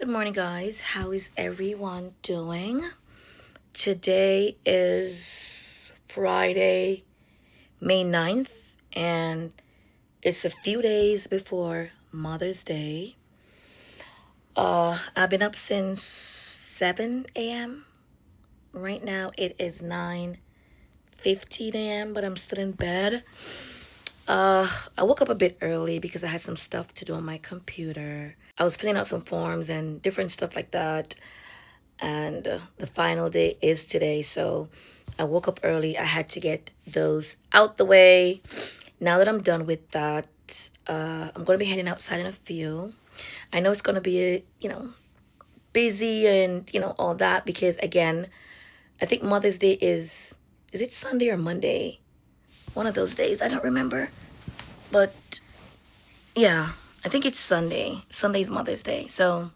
Good morning, guys. How is everyone doing? Today is Friday, May 9th, and it's a few days before Mother's Day. I've been up since 7 a.m. Right now it is 9:15 a.m., but I'm still in bed. I woke up a bit early because I had some stuff to do on my computer. I was filling out some forms and different stuff like that. And the final day is today, so I woke up early. I had to get those out the way. Now that I'm done with that, I'm going to be heading outside in a few. I know it's going to be, busy and, all that because, again, I think Mother's Day is it Sunday or Monday? One of those days. I don't remember. But, yeah, I think it's Sunday. Sunday's Mother's Day. So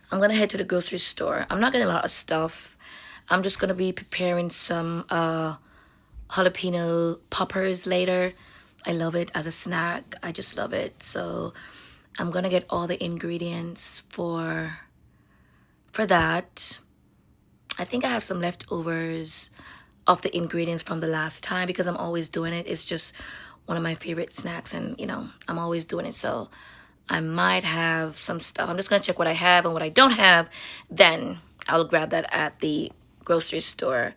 I'm going to head to the grocery store. I'm not getting a lot of stuff. I'm just going to be preparing some jalapeno poppers later. I love it as a snack. I just love it. So I'm going to get all the ingredients for that. I think I have some leftovers of the ingredients from the last time because I'm always doing it. It's just one of my favorite snacks and, I'm always doing it. So I might have some stuff. I'm just going to check what I have and what I don't have. Then I'll grab that at the grocery store.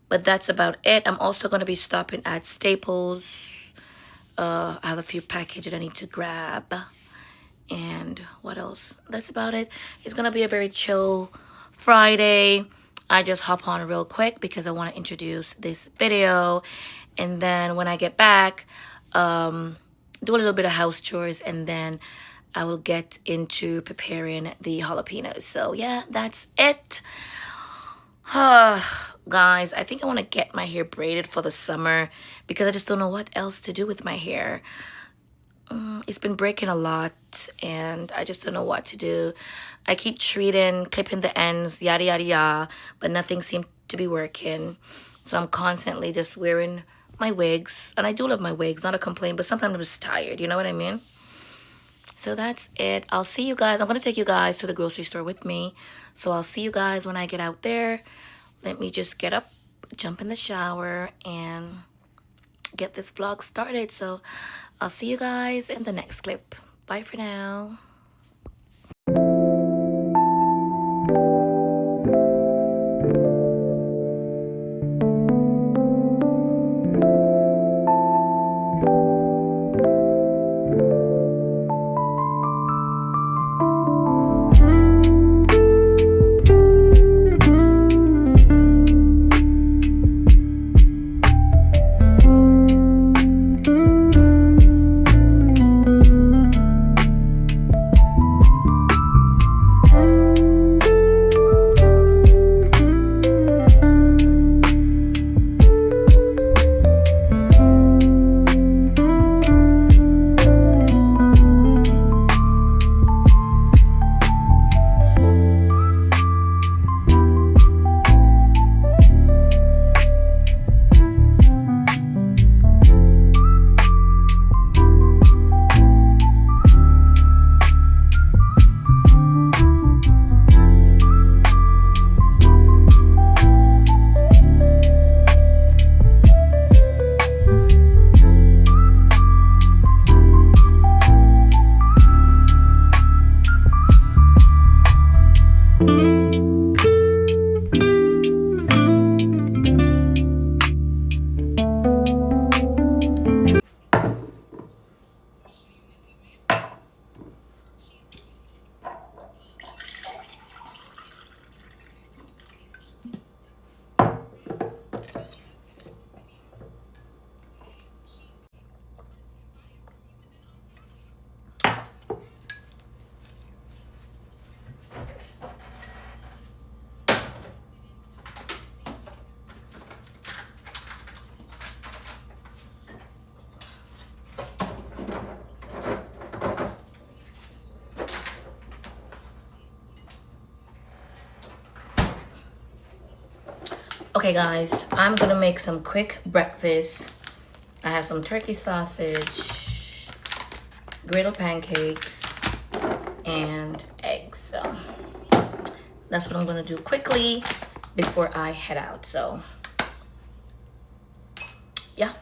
But that's about it. I'm also going to be stopping at Staples. I have a few packages I need to grab. And what else? That's about it. It's going to be a very chill Friday. I just hop on real quick because I want to introduce this video. And then when I get back, do a little bit of house chores, and then I will get into preparing the jalapenos. So yeah, that's it. Guys, I think I want to get my hair braided for the summer because I just don't know what else to do with my hair. It's been breaking a lot and I just don't know what to do. I keep treating, clipping the ends, yada yada yada, but nothing seems to be working. So I'm constantly just wearing my wigs, and I do love my wigs, not a complaint, but sometimes I'm just tired, you know what I mean? So that's it. I'll see you guys. I'm going to take you guys to the grocery store with me. So I'll see you guys when I get out there. Let me just get up, jump in the shower, and get this vlog started. So I'll see you guys in the next clip. Bye for now. Okay guys, I'm gonna make some quick breakfast. I have some turkey sausage, griddle pancakes, and eggs. So So that's what I'm gonna do quickly before I head out. So yeah.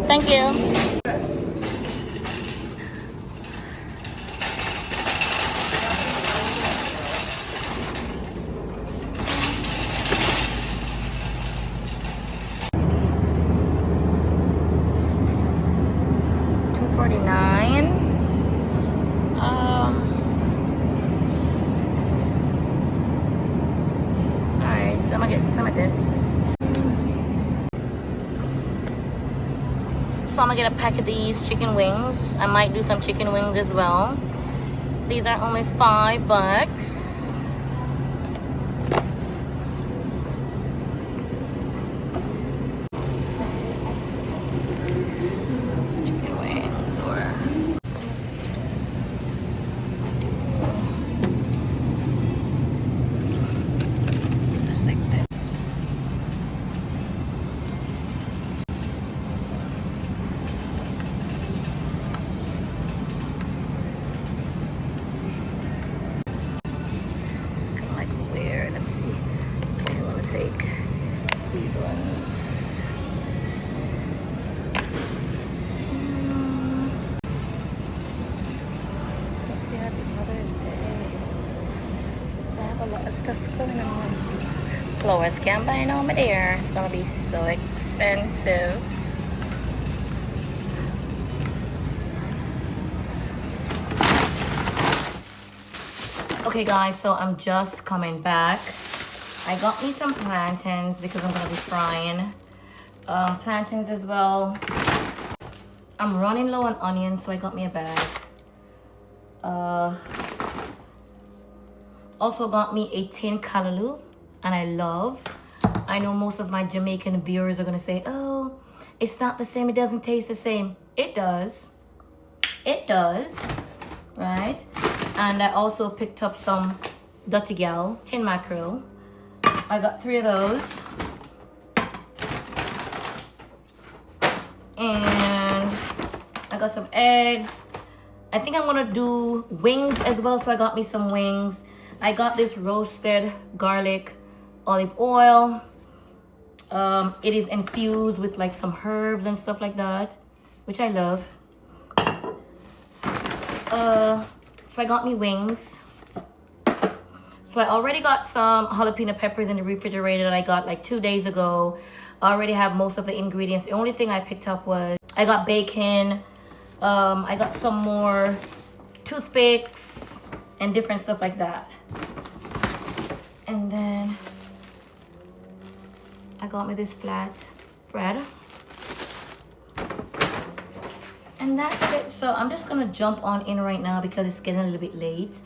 Thank you. $2.49. Alright, so I'm gonna get some of this. So I'm gonna get a pack of these chicken wings. I might do some chicken wings as well. These are only $5. Chicken wings, or let's see. Just like this. These ones. Yes, we have Mother's Day. They have a lot of stuff going on. Flowers can't buy no more there. It's gonna be so expensive. Okay guys, so I'm just coming back. I got me some plantains because I'm gonna be frying plantains as well. I'm running low on onions, so I got me a bag. Also got me a tin callaloo, and I know most of my Jamaican viewers are gonna say, oh, it's not the same, it doesn't taste the same. It does, right? And I also picked up some Dirty Gal tin mackerel. I got 3 of those. And I got some eggs. I think I'm gonna do wings as well, so I got me some wings. I got this roasted garlic olive oil. It is infused with like some herbs and stuff like that, which I love. So I got me wings. So I already got some jalapeno peppers in the refrigerator that I got like 2 days ago. I already have most of the ingredients. The only thing I picked up was I got bacon. I got some more toothpicks and different stuff like that. And then I got me this flat bread. And that's it. So I'm just gonna jump on in right now because it's getting a little bit late.